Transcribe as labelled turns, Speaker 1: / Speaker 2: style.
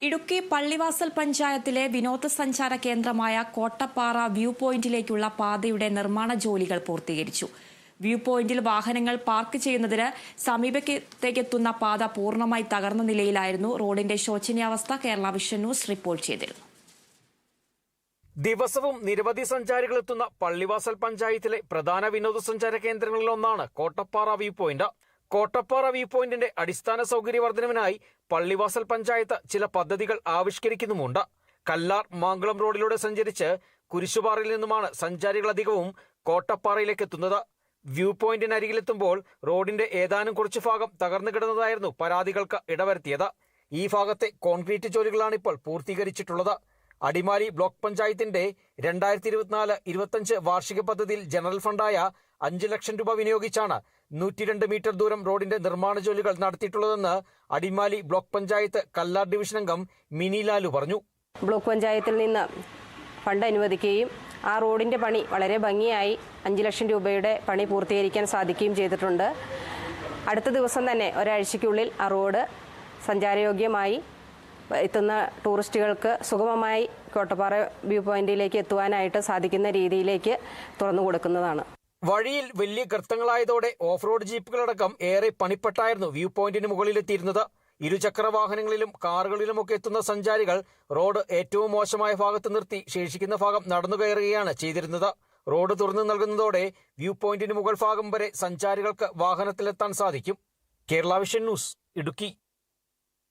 Speaker 1: ഇടുക്കി പള്ളിവാസൽ പഞ്ചായത്തിലെ വിനോദസഞ്ചാര കേന്ദ്രമായ കോട്ടപ്പാറ വ്യൂ പോയിന്റിലേക്കുള്ള പാതയുടെ നിർമ്മാണ ജോലികൾ പൂർത്തീകരിച്ചു. വ്യൂ പോയിന്റിൽ വാഹനങ്ങൾ പാർക്ക് ചെയ്യുന്നതിന് സമീപത്തേക്കെത്തുന്ന പാത പൂർണ്ണമായി തകർന്ന നിലയിലായിരുന്നു. റോഡിന്റെ ശോചനീയാവസ്ഥ കേരള വിഷൻ ന്യൂസ് റിപ്പോർട്ട് ചെയ്തിരുന്നു.
Speaker 2: ദിവസവും നിരവധി സഞ്ചാരികൾ എത്തുന്ന പള്ളിവാസൽ പഞ്ചായത്തിലെ പ്രധാന വിനോദസഞ്ചാര കേന്ദ്രങ്ങളിലൊന്നാണ് Kottappara view point. Kottappara view പോയിന്റിന്റെ അടിസ്ഥാന സൗകര്യ വർധനവിനായി പള്ളിവാസൽ പഞ്ചായത്ത് ചില പദ്ധതികൾ ആവിഷ്കരിക്കുന്നുമുണ്ട്. കല്ലാർ മാങ്കുളം റോഡിലൂടെ സഞ്ചരിച്ച് കുരിശുപാറയിൽ നിന്നുമാണ് സഞ്ചാരികൾ അധികവും കോട്ടപ്പാറയിലേക്ക് എത്തുന്നത്. വ്യൂ പോയിന്റിനരികിലെത്തുമ്പോൾ റോഡിന്റെ ഏതാനും കുറച്ചു ഭാഗം തകർന്നു കിടന്നതായിരുന്നു പരാതികൾക്ക് ഇടവരുത്തിയത്. ഈ ഭാഗത്തെ കോൺക്രീറ്റ് ജോലികളാണ് ഇപ്പോൾ പൂർത്തീകരിച്ചിട്ടുള്ളത്. അടിമാലി ബ്ലോക്ക് പഞ്ചായത്തിന്റെ 2024-25 വാർഷിക പദ്ധതിയിൽ ജനറൽ ഫണ്ടായ 5 ലക്ഷം രൂപ വിനിയോഗിച്ചാണ് 102 മീറ്റർ ദൂരം റോഡിന്റെ നിർമ്മാണ ജോലികൾ നടത്തിയിട്ടുള്ളതെന്ന് അടിമാലി ബ്ലോക്ക് പഞ്ചായത്ത് കല്ലാർ ഡിവിഷൻ അംഗം മിനി ലാലു പറഞ്ഞു.
Speaker 3: ബ്ലോക്ക് പഞ്ചായത്തിൽ നിന്ന് ഫണ്ട് അനുവദിക്കുകയും ആ റോഡിന്റെ പണി വളരെ ഭംഗിയായി 5 ലക്ഷം രൂപയുടെ പണി പൂർത്തീകരിക്കാൻ സാധിക്കുകയും ചെയ്തിട്ടുണ്ട്. അടുത്ത ദിവസം തന്നെ ഒരാഴ്ചയ്ക്കുള്ളിൽ ആ റോഡ് സഞ്ചാരയോഗ്യമായി എത്തുന്ന ടൂറിസ്റ്റുകൾക്ക് സുഗമമായി കോട്ടപ്പാറ വ്യൂ പോയിന്റിലേക്ക് എത്തുവാനായിട്ട് സാധിക്കുന്ന രീതിയിലേക്ക് തുറന്നു കൊടുക്കുന്നതാണ്.
Speaker 2: വഴിയിൽ വലിയ ഗർത്തങ്ങളായതോടെ ഓഫ് റോഡ് ജീപ്പുകളടക്കം ഏറെ പണിപ്പെട്ടായിരുന്നു വ്യൂ പോയിന്റിന് മുകളിലെത്തിയിരുന്നത്. ഇരുചക്ര വാഹനങ്ങളിലും കാറുകളിലുമൊക്കെ എത്തുന്ന സഞ്ചാരികൾ റോഡ് ഏറ്റവും മോശമായ ഭാഗത്ത് നിർത്തി ശേഷിക്കുന്ന ഭാഗം നടന്നു കയറുകയാണ് ചെയ്തിരുന്നത്. റോഡ് തുറന്നു നൽകുന്നതോടെ വ്യൂ പോയിന്റിന് മുകൾ ഭാഗം വരെ സഞ്ചാരികൾക്ക് വാഹനത്തിലെത്താൻ സാധിക്കും. Kerala vision news, Idukki.